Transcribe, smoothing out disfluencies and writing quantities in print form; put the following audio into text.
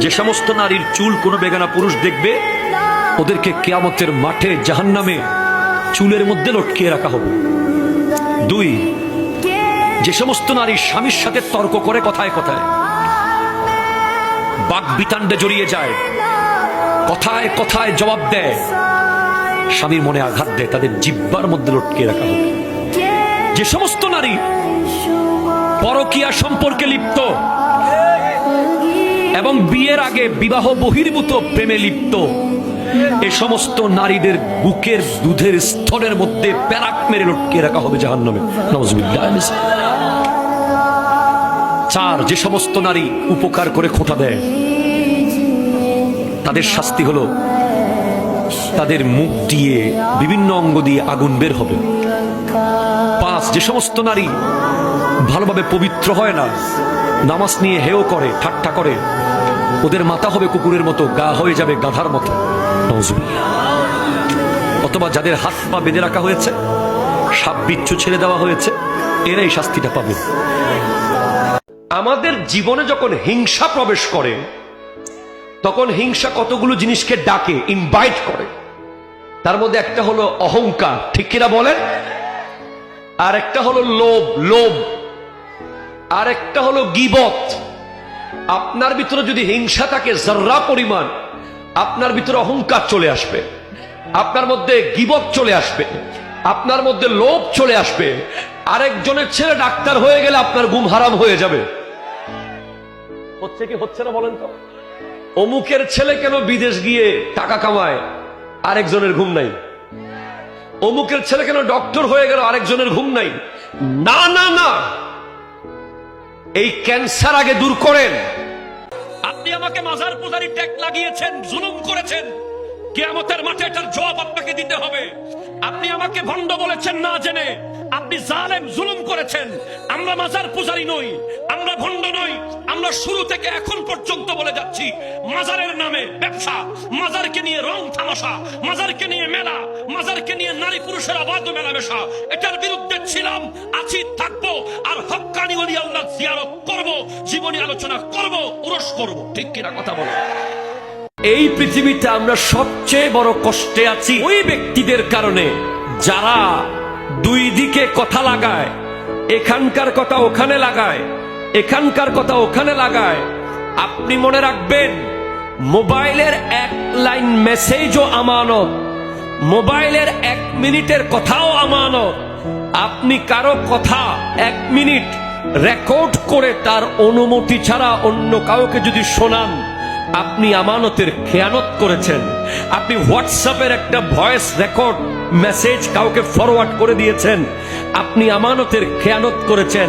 যে সমস্ত নারীর চুল কোনো বেগানা পুরুষ দেখবে, ওদেরকে কিয়ামতের মাঠে জাহান্নামে চুলের মধ্যে লটকিয়ে রাখা হবে। 2, যে সমস্ত নারী স্বামীর সাথে তর্ক করে কথায় কথায়, বাক বিতান্ডে জড়িয়ে যায়, কথায় কথায় জবাব দেয়, স্বামীর মনে আঘাত দেয়, তাদের জিহ্বার মধ্যে লটকিয়ে রাখা হবে। যে সমস্ত নারী পরকীয়া সম্পর্কে লিপ্ত এবং বিয়ের আগে বিবাহ বহির্ভূত প্রেমে লিপ্ত, এ সমস্ত নারীদের বুকের দুধের স্তরের মধ্যে প্যারাক মেরে লটকিয়ে রাখা হবে জাহান্নামে। নাউজুবিল্লাহ। 4, যে সমস্ত নারী উপকার করে খোঁটা দেয়, তাদের শাস্তি হলো তাদের মুখ দিয়ে বিভিন্ন অঙ্গ দিয়ে আগুন বের হবে। 5, যে সমস্ত নারী ভালোভাবে পবিত্র হয় না, নামাজ নিয়ে হেও করে, ঠাট্টা করে, ওদের মাথা হবে কুকুরের মতো, গা হয়ে যাবে গাধার মতো। অথবা যাদের হাত পা বেঁধে রাখা হয়েছে, সাপ বিচ্ছু ছেড়ে দেওয়া হয়েছে, এরাই শাস্তিটা পাবে। আমাদের জীবনে যখন হিংসা প্রবেশ করে, তখন হিংসা কতগুলো জিনিসকে ডাকে, ইনভাইট করে। তার মধ্যে একটা হলো অহংকার, ঠিক কিনা বলেন? আর একটা হলো লোভ, আর একটা হলো গীবত। আপনার ভিতরে যদি হিংসা থাকে যার্রা পরিমাণ, আপনার ভিতরে অহংকার চলে আসবে, আপনার মধ্যে গীবত চলে আসবে, আপনার মধ্যে লোভ চলে আসবে। আরেকজনের ছেলে ডাক্তার হয়ে গেলে আপনার ঘুম হারাম হয়ে যাবে। হচ্ছে কি হচ্ছে না বলেন তো? অমুকের ছেলে কেন বিদেশ গিয়ে টাকা কামায়, আরেকজনের ঘুম নাই। অমুকের ছেলে কেন ডক্টর হয়ে গেল, আরেকজনের ঘুম নাই। না না না, এই ক্যান্সার আগে দূর করেন। আপনি আমাকে মাজার পূজারি ট্যাগ লাগিয়েছেন, জুলুম করেছেন, কিয়ামতের মাঠে এটার জবাব আপনাকে দিতে হবে। আপনি আমাকে ভণ্ড বলেছেন না জেনে, আপনি জালেম, জুলুম করেছেন। আমরা মাজার পূজারি নই, আমরা ভণ্ড নই। আমরা শুরু থেকে এখন পর্যন্ত বলে যাচ্ছি, মাজারের নামে ব্যবসা, মাজারকে নিয়ে রং তামাশা, মাজারকে নিয়ে মেলা, মাজারকে নিয়ে নারী পুরুষের অবাধ মেলামেশা, এটার বিরুদ্ধে ছিলাম, আছি, থাকবো। আর হক্কানি ওলি আল্লাহ জিয়ারত করব, জীবনী আলোচনা করব, উরস করব। ঠিক কিনা কথা বলো? এই পৃথিবীতে আমরা সবচেয়ে বড় কষ্টে আছি ওই ব্যক্তিদের কারণে যারা দুই দিকে কথা লাগায়, এখানকার কথা ওখানে লাগায়, এখানকার কথা ওখানে লাগায়। আপনি মনে রাখবেন, মোবাইলের 1 লাইন মেসেজও আমানত, মোবাইলের 1 মিনিটের কথাও আমানত। আপনি কারো কথা 1 মিনিট রেকর্ড করে তার অনুমতি ছাড়া অন্য কাউকে যদি শোনান, আপনি আমানতের খেয়ানত করেছেন। আপনি হোয়াটসঅ্যাপের একটা ভয়েস রেকর্ড মেসেজ কাউকে ফরওয়ার্ড করে দিয়েছেন, আপনি আমানতের খেয়ানত করেছেন।